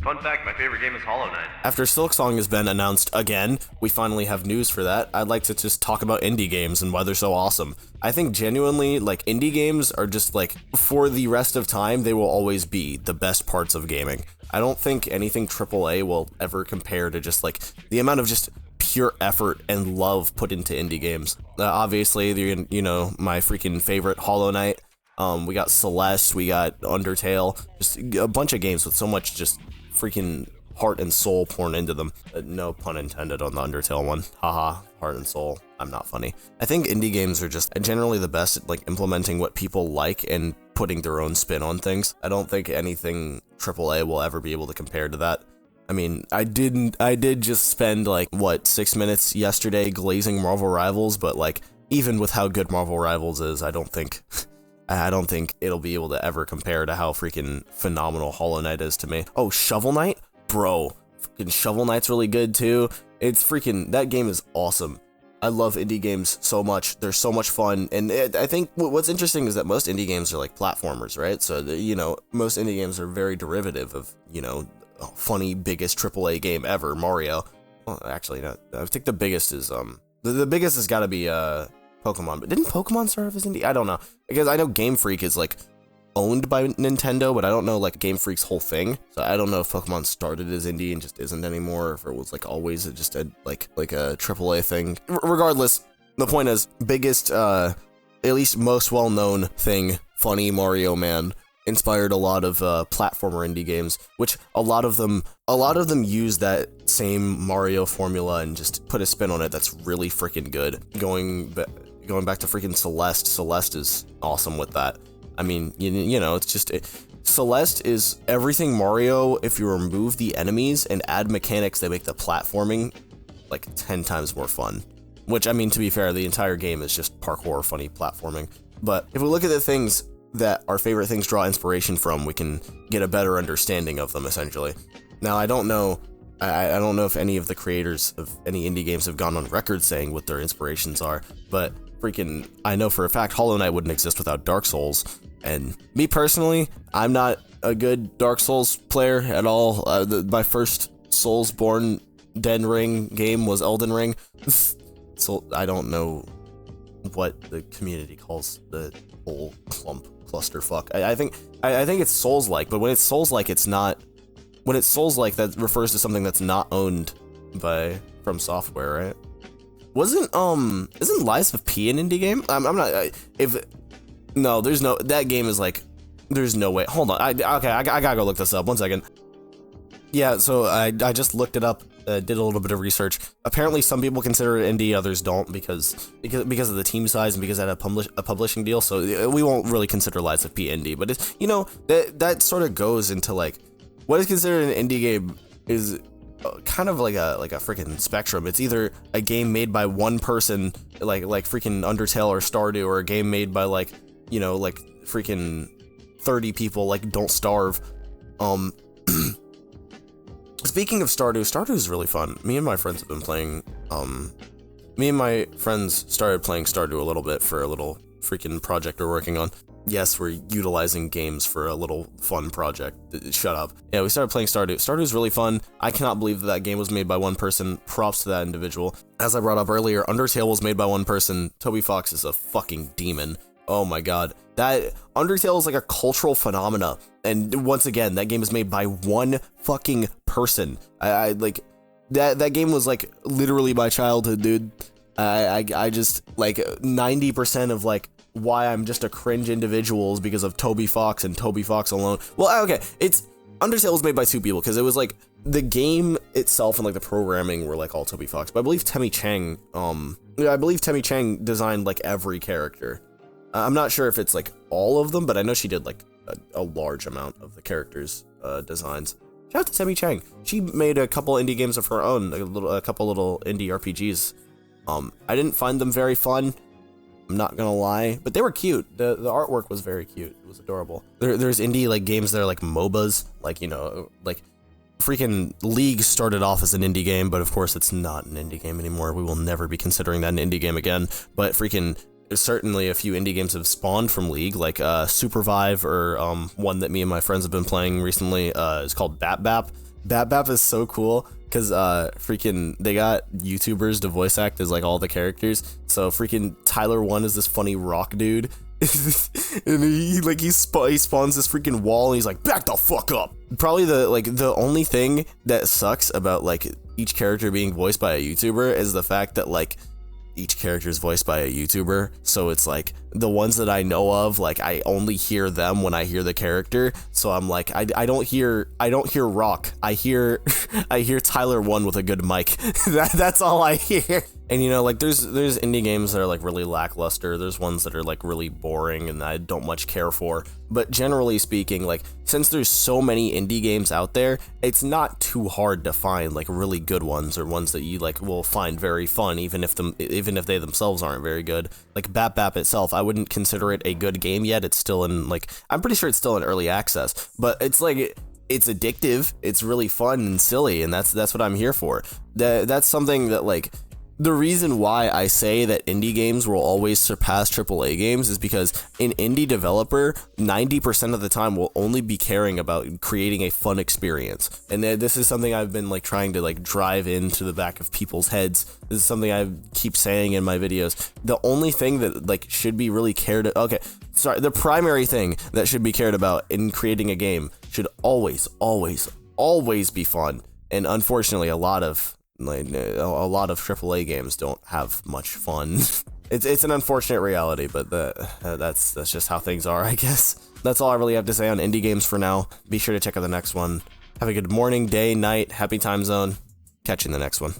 Fun fact, my favorite game is Hollow Knight. After Silksong has been announced again, we finally have news for that. I'd like to just talk about indie games and why they're so awesome. I think genuinely, like, indie games are just, like, for the rest of time, they will always be the best parts of gaming. I don't think anything AAA will ever compare to just, like, the amount of just pure effort and love put into indie games. Obviously, you know, my freaking favorite Hollow Knight. We got Celeste, we got Undertale, just a bunch of games with so much just freaking heart and soul poured into them. No pun intended on the Undertale one. Haha, heart and soul. I'm not funny. I think indie games are just generally the best at, like, implementing what people like and putting their own spin on things. I don't think anything AAA will ever be able to compare to that. I mean, I did just spend, like, what, 6 minutes yesterday glazing Marvel Rivals, but, like, even with how good Marvel Rivals is, I don't think it'll be able to ever compare to how freaking phenomenal Hollow Knight is to me. Oh, Shovel Knight? Bro, freaking Shovel Knight's really good too. It's freaking, that game is awesome. I love indie games so much. They're so much fun. And I think what's interesting is that most indie games are like platformers, right? So, you know, most indie games are very derivative of, you know, funny biggest AAA game ever, Mario. Well, actually, no, I think the biggest is, the biggest has got to be, Pokemon, but didn't Pokemon start off as indie? I don't know, because I know Game Freak is like owned by Nintendo, but I don't know like Game Freak's whole thing, so I don't know if Pokemon started as indie and just isn't anymore, or if it was like always just a like a AAA thing. Regardless, the point is, biggest, at least most well-known thing, funny Mario Man, inspired a lot of platformer indie games, which a lot of them use that same Mario formula and just put a spin on it that's really freaking good. Going back to freaking Celeste, Celeste is awesome with that. I mean, you know, it's just Celeste is everything Mario if you remove the enemies and add mechanics that make the platforming like 10 times more fun. Which, I mean, to be fair, the entire game is just parkour funny platforming. But if we look at the things that our favorite things draw inspiration from, we can get a better understanding of them, essentially. Now, I don't know if any of the creators of any indie games have gone on record saying what their inspirations are, but freaking, I know for a fact Hollow Knight wouldn't exist without Dark Souls, and me personally, I'm not a good Dark Souls player at all. My first Soulsborne Den Ring game was Elden Ring, so I don't know what the community calls the whole clusterfuck. I think it's Souls-like, but when it's Souls-like, it's not. When it's Souls-like, that refers to something that's not owned by From Software, right? Isn't Lies of P an indie game? I'm not. No, there's no. That game is like, there's no way. Hold on. I gotta go look this up. 1 second. Yeah, so I just looked it up. Did a little bit of research. Apparently, some people consider it indie, others don't because of the team size and because it had a publishing deal. So we won't really consider Lies of P indie. But it's, you know, that sort of goes into like what is considered an indie game is kind of like a freaking spectrum. It's either a game made by one person, like freaking Undertale or Stardew, or a game made by like, you know, like freaking 30 people, like Don't Starve. Speaking of Stardew is really fun. Me and my friends have been playing, me and my friends started playing Stardew a little bit for a little freaking project we're working on. Yes, we're utilizing games for a little fun project. Shut up. Yeah, we started playing Stardew. Stardew's really fun. I cannot believe that game was made by one person. Props to that individual. As I brought up earlier, Undertale was made by one person. Toby Fox is a fucking demon. Oh my god. That Undertale is like a cultural phenomena. And once again, that game is made by one fucking person. I like that game was like literally my childhood, dude. I just like 90% of like why I'm just a cringe individual is because of Toby Fox and Toby Fox alone. Well, okay, it's Undertale was made by two people because it was like the game itself and like the programming were like all Toby Fox. But I believe Temmie Chang designed like every character. I'm not sure if it's like all of them, but I know she did like a large amount of the characters' designs. Shout out to Temmie Chang. She made a couple indie games of her own, a couple little indie RPGs. I didn't find them very fun. I'm not gonna lie, but they were cute. The artwork was very cute. It was adorable. There's indie like games that are like MOBAs, like, you know, like freaking League started off as an indie game, but of course it's not an indie game anymore. We will never be considering that an indie game again. But freaking certainly a few indie games have spawned from League, like Supervive, or one that me and my friends have been playing recently is called Bap Bap. Bap Bap is so cool because freaking they got YouTubers to voice act as like all the characters. So freaking Tyler One is this funny rock dude. And he spawns this freaking wall and he's like, back the fuck up. Probably the only thing that sucks about like each character being voiced by a YouTuber is the fact that like each character is voiced by a YouTuber, so it's like the ones that I know of, like I only hear them when I hear the character. So I'm like, I don't hear Rock. I hear I hear Tyler One with a good mic. That's all I hear. And you know, like there's indie games that are like really lackluster. There's ones that are like really boring and I don't much care for. But generally speaking, like since there's so many indie games out there, it's not too hard to find like really good ones or ones that you like will find very fun, even if they themselves aren't very good. Like Bap Bap itself, I wouldn't consider it a good game yet. It's still in like, I'm pretty sure it's still in early access, but it's like it's addictive. It's really fun and silly, and that's what I'm here for. That's something that like. The reason why I say that indie games will always surpass AAA games is because an indie developer 90% of the time will only be caring about creating a fun experience. And this is something I've been like trying to like drive into the back of people's heads. This is something I keep saying in my videos. The only thing that like should be really the primary thing that should be cared about in creating a game should always be fun. And unfortunately, a lot of AAA games don't have much fun. It's an unfortunate reality, but that's just how things are, I guess. That's all I really have to say on indie games for now. Be sure to check out the next one. Have a good morning, day, night, happy time zone. Catch you in the next one.